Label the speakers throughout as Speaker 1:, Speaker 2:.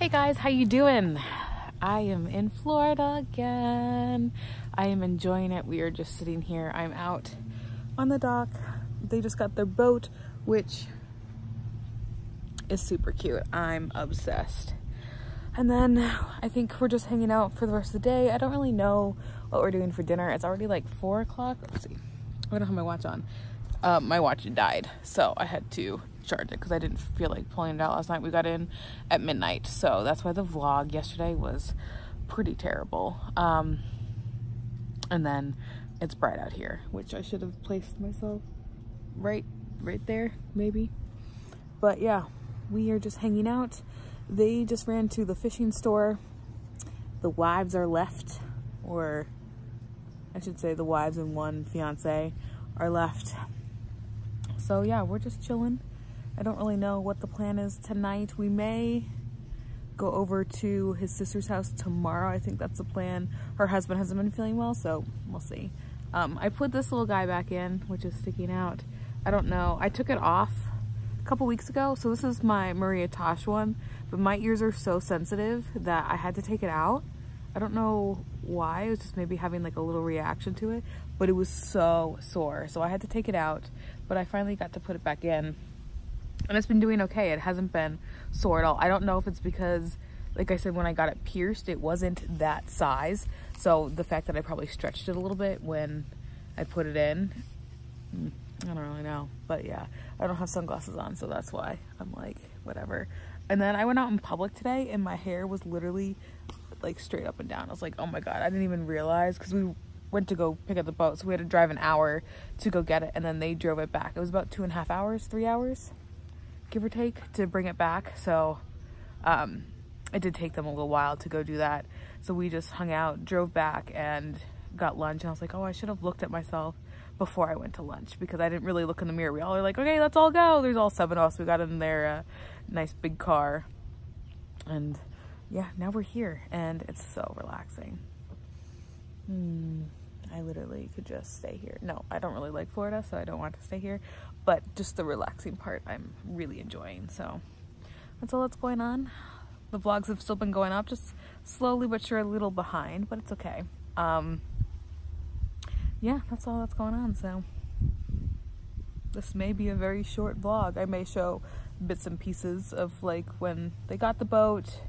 Speaker 1: Hey guys, how you doing? I am in Florida again. I am enjoying it. We are just sitting here. I'm out on the dock. They just got their boat, which is super cute. I'm obsessed. And then I think we're just hanging out for the rest of the day. I don't really know what we're doing for dinner. It's already like 4 o'clock. Let's see. I don't have my watch on. My watch died, so I had to charge it because I didn't feel like pulling it out last night. We got in at midnight, so that's why the vlog yesterday was pretty terrible. And then it's bright out here, which I should have placed myself right there, maybe. But yeah, we are just hanging out. They just ran to the fishing store. The wives are left, or I should say the wives and one fiance are left. So yeah, we're just chilling. I don't really know what the plan is tonight. We may go over to his sister's house tomorrow. I think that's the plan. Her husband hasn't been feeling well, so we'll see. I put this little guy back in, which is sticking out. I don't know. I took it off a couple weeks ago. So this is my Maria Tosh one, but my ears are so sensitive that I had to take it out. I don't know why. It was just maybe having like a little reaction to it, but it was so sore. So I had to take it out, but I finally got to put it back in. And it's been doing okay. It hasn't been sore at all. I don't know if it's because, like I said, when I got it pierced, it wasn't that size. So the fact that I probably stretched it a little bit when I put it in, I don't really know. But yeah, I don't have sunglasses on, so that's why I'm like, whatever. And then I went out in public today and my hair was literally like straight up and down. I was like, oh my God, I didn't even realize, because we went to go pick up the boat. So we had to drive an hour to go get it. And then they drove it back. It was about 2.5 hours, 3 hours, give or take, to bring it back. So it did take them a little while to go do that. So we just hung out, drove back, and got lunch. And I was like, oh, I should have looked at myself before I went to lunch, because I didn't really look in the mirror. We all were like, okay, let's all go. There's all 7 of us. We got in their nice big car. And yeah, now we're here and it's so relaxing. I literally could just stay here. No, I don't really like Florida, so I don't want to stay here. But just the relaxing part, I'm really enjoying. So that's all that's going on. The vlogs have still been going up, just slowly but sure, a little behind, but it's okay. Yeah, that's all that's going on. So this may be a very short vlog. I may show bits and pieces of like when they got the boat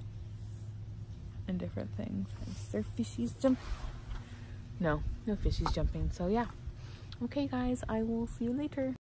Speaker 1: and different things. Is there fishies jumping? No fishies jumping. So yeah. Okay guys, I will see you later.